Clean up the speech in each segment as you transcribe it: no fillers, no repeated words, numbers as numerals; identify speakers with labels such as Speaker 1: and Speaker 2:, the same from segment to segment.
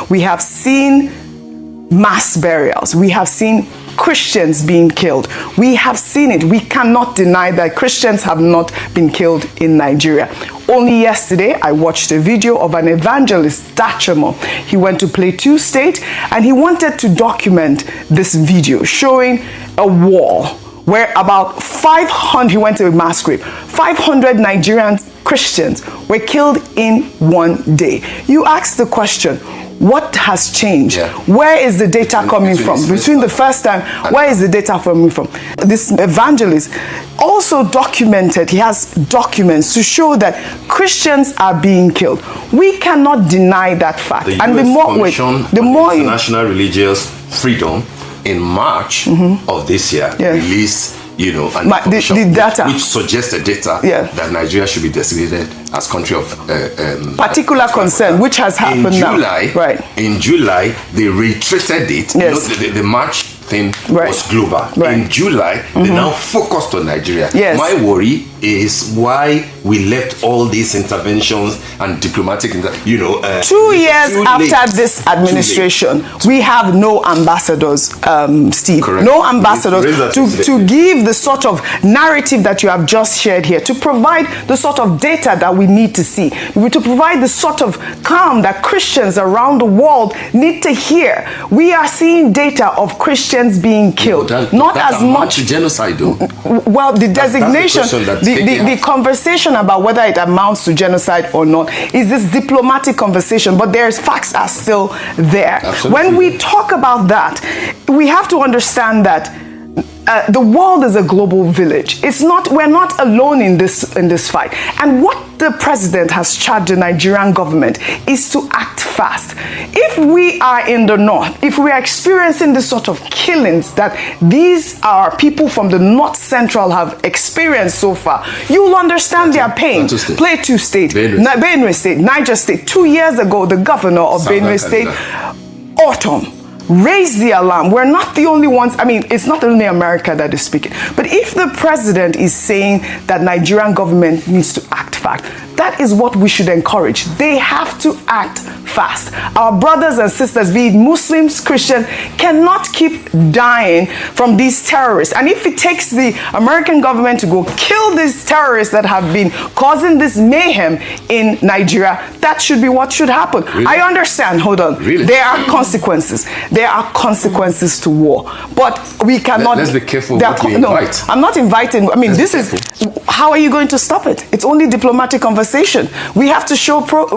Speaker 1: We have seen mass burials. We have seen Christians being killed. We have seen it. We cannot deny that Christians have not been killed in Nigeria. Only yesterday, I watched a video of an evangelist, Dachamo. He went to Plateau State and he wanted to document this video showing a wall where about 500, he went to a mass grave, 500 Nigerian Christians were killed in one day. You ask the question, what has changed?
Speaker 2: Yeah.
Speaker 1: Where is the data coming from? Between the first time, where is the data coming from? This evangelist also documented, he has documents to show that Christians are being killed. We cannot deny that fact.
Speaker 2: The
Speaker 1: and
Speaker 2: US
Speaker 1: the more
Speaker 2: International Religious Freedom in March of this year released
Speaker 1: the data
Speaker 2: which suggests the data that Nigeria should be designated as country of
Speaker 1: particular concern, which has happened
Speaker 2: in
Speaker 1: July,
Speaker 2: now. Right. In July, they reiterated it.
Speaker 1: Yes.
Speaker 2: The March thing was global. Right. In July, they now focused on Nigeria.
Speaker 1: Yes.
Speaker 2: My worry is why we left all these interventions and diplomatic, 2
Speaker 1: years after this administration, we have no ambassadors, Steve.
Speaker 2: Correct.
Speaker 1: No ambassadors to give the sort of narrative that you have just shared here, to provide the sort of data that we need to see, to provide the sort of calm that Christians around the world need to hear. We are seeing data of Christians being killed. Not as much
Speaker 2: genocide, though.
Speaker 1: Well, the designation, the conversation about whether it amounts to genocide or not is this diplomatic conversation, but there's facts are still there.
Speaker 2: Absolutely.
Speaker 1: When we talk about that, we have to understand that the world is a global village. We're not alone in this fight. And what the president has charged the Nigerian government is to act fast. If we are in the north, if we are experiencing this sort of killings that these are people from the north central have experienced so far, you will understand their pain. Plateau State, Benue State, Niger State. 2 years ago, the governor of Benue State, Autumn, raise the alarm. We're not the only ones. I mean, it's not only America that is speaking. But if the president is saying that Nigerian government needs to act fast, that is what we should encourage. They have to act fast. Our brothers and sisters, be it Muslims, Christians, cannot keep dying from these terrorists. And if it takes the American government to go kill these terrorists that have been causing this mayhem in Nigeria, that should be what should happen.
Speaker 2: Really?
Speaker 1: I understand. Hold on.
Speaker 2: Really?
Speaker 1: There are consequences. There are consequences to war. But we cannot...
Speaker 2: Let's be careful what we invite.
Speaker 1: No, I'm not inviting... I mean, this is... How are you going to stop it? It's only diplomatic conversation. We have to show proof.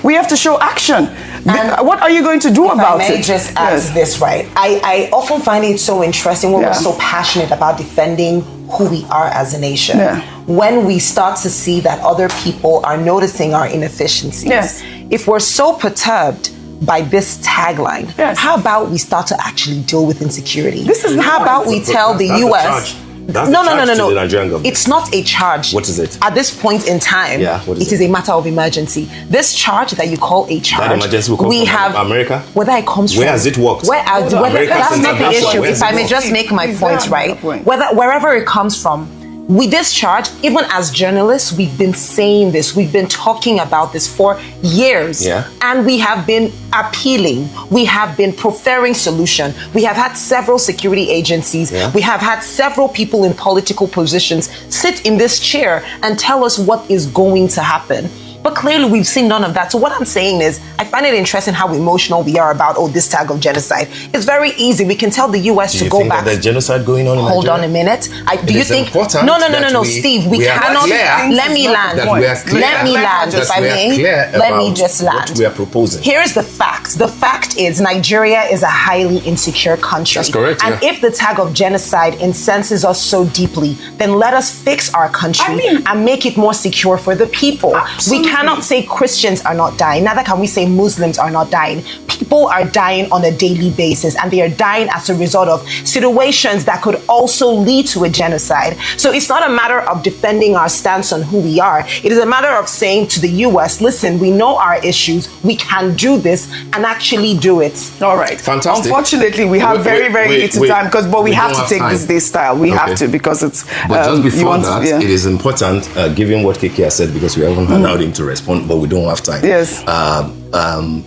Speaker 1: We have to show action. What are you going to do about it?
Speaker 3: I may just ask this, right? I often find it so interesting when we're so passionate about defending who we are as a nation. When we start to see that other people are noticing our inefficiencies. If we're so perturbed by this tagline, how about we start to actually deal with insecurity? How about we tell the U.S. No. It's not a charge.
Speaker 2: What is it?
Speaker 3: At this point in time, it is a matter of emergency. This charge that you call a charge,
Speaker 2: that emergency will come from America?
Speaker 3: Whether it comes
Speaker 2: where has it worked?
Speaker 3: That's not the issue. If I may just make my points, right? Wherever it comes from, with this charge, even as journalists, we've been saying this, we've been talking about this for years, and we have been appealing, we have been preferring solution. We have had several security agencies, we have had several people in political positions sit in this chair and tell us what is going to happen. But clearly we've seen none of that. So what I'm saying is, I find it interesting how emotional we are about, this tag of genocide. It's very easy. We can tell the US to go back.
Speaker 2: There's genocide going on in
Speaker 3: Hold on a minute. Do you think? No, Steve, we cannot. Let me land. Let me land, if I may. Let me just land.
Speaker 2: What we are proposing.
Speaker 3: Here's the fact. The fact is Nigeria is a highly insecure country.
Speaker 2: That's correct.
Speaker 3: And if the tag of genocide incenses us so deeply, then let us fix our country and make it more secure for the people. We cannot say Christians are not dying. Neither can we say Muslims are not dying. People are dying on a daily basis, and they are dying as a result of situations that could also lead to a genocide. So it's not a matter of defending our stance on who we are. It is a matter of saying to the US, listen, we know our issues. We can do this and actually do it.
Speaker 1: All right.
Speaker 2: Fantastic.
Speaker 1: Unfortunately, we have very little time, but we have to take this day style. We have to, because it's...
Speaker 2: But just before that, it is important, given what Kiki has said, because we haven't allowed him to respond, but we don't have time.
Speaker 1: Yes.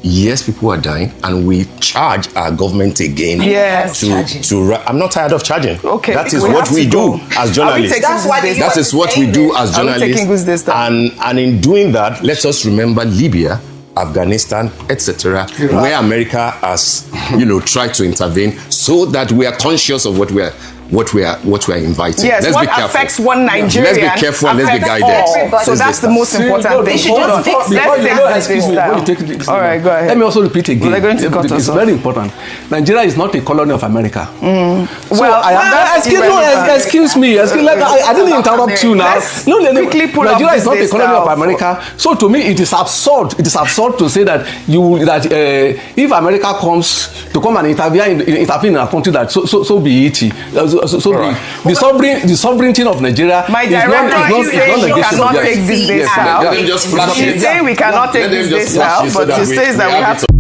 Speaker 2: yes, people are dying, and we charge our government again.
Speaker 1: Yes.
Speaker 2: I'm not tired of charging.
Speaker 1: Okay.
Speaker 2: That is
Speaker 1: We
Speaker 2: what
Speaker 1: have
Speaker 2: we
Speaker 1: to
Speaker 2: do
Speaker 1: go.
Speaker 2: as journalists. That is what we do as
Speaker 1: Are we taking goods this
Speaker 2: journalists.
Speaker 1: time?
Speaker 2: And in doing that, let us remember Libya, Afghanistan, etc., where America has, tried to intervene, so that we are conscious of what we are inviting.
Speaker 1: Yes,
Speaker 2: let's
Speaker 1: what
Speaker 2: be careful.
Speaker 1: Affects one Nigerian.
Speaker 2: Let's be careful and let's be
Speaker 1: affects
Speaker 2: guided.
Speaker 1: all. So that's the most important thing.
Speaker 3: should just fix it.
Speaker 1: All right, go ahead.
Speaker 4: Let me also repeat again.
Speaker 1: Well, they're going to cut us
Speaker 4: it's
Speaker 1: off.
Speaker 4: very important. Nigeria is not a colony of America. Excuse me. I didn't interrupt you now.
Speaker 1: Quickly pull
Speaker 4: Nigeria is not a
Speaker 1: this
Speaker 4: colony of
Speaker 1: down.
Speaker 4: America. So to me, it is absurd. It is absurd to say that if America comes to come and intervene in a country, that so be it. The sovereignty of Nigeria
Speaker 1: My
Speaker 4: is
Speaker 1: director
Speaker 4: not
Speaker 1: is saying we cannot take this
Speaker 2: Yes,
Speaker 1: out.
Speaker 2: let them just flash
Speaker 1: He's
Speaker 2: it.
Speaker 1: saying we cannot take
Speaker 2: Let them
Speaker 1: this
Speaker 2: just flash
Speaker 1: out,
Speaker 2: it so
Speaker 1: but
Speaker 2: that
Speaker 1: he
Speaker 2: we
Speaker 1: says that we
Speaker 2: have
Speaker 1: have
Speaker 2: it
Speaker 1: to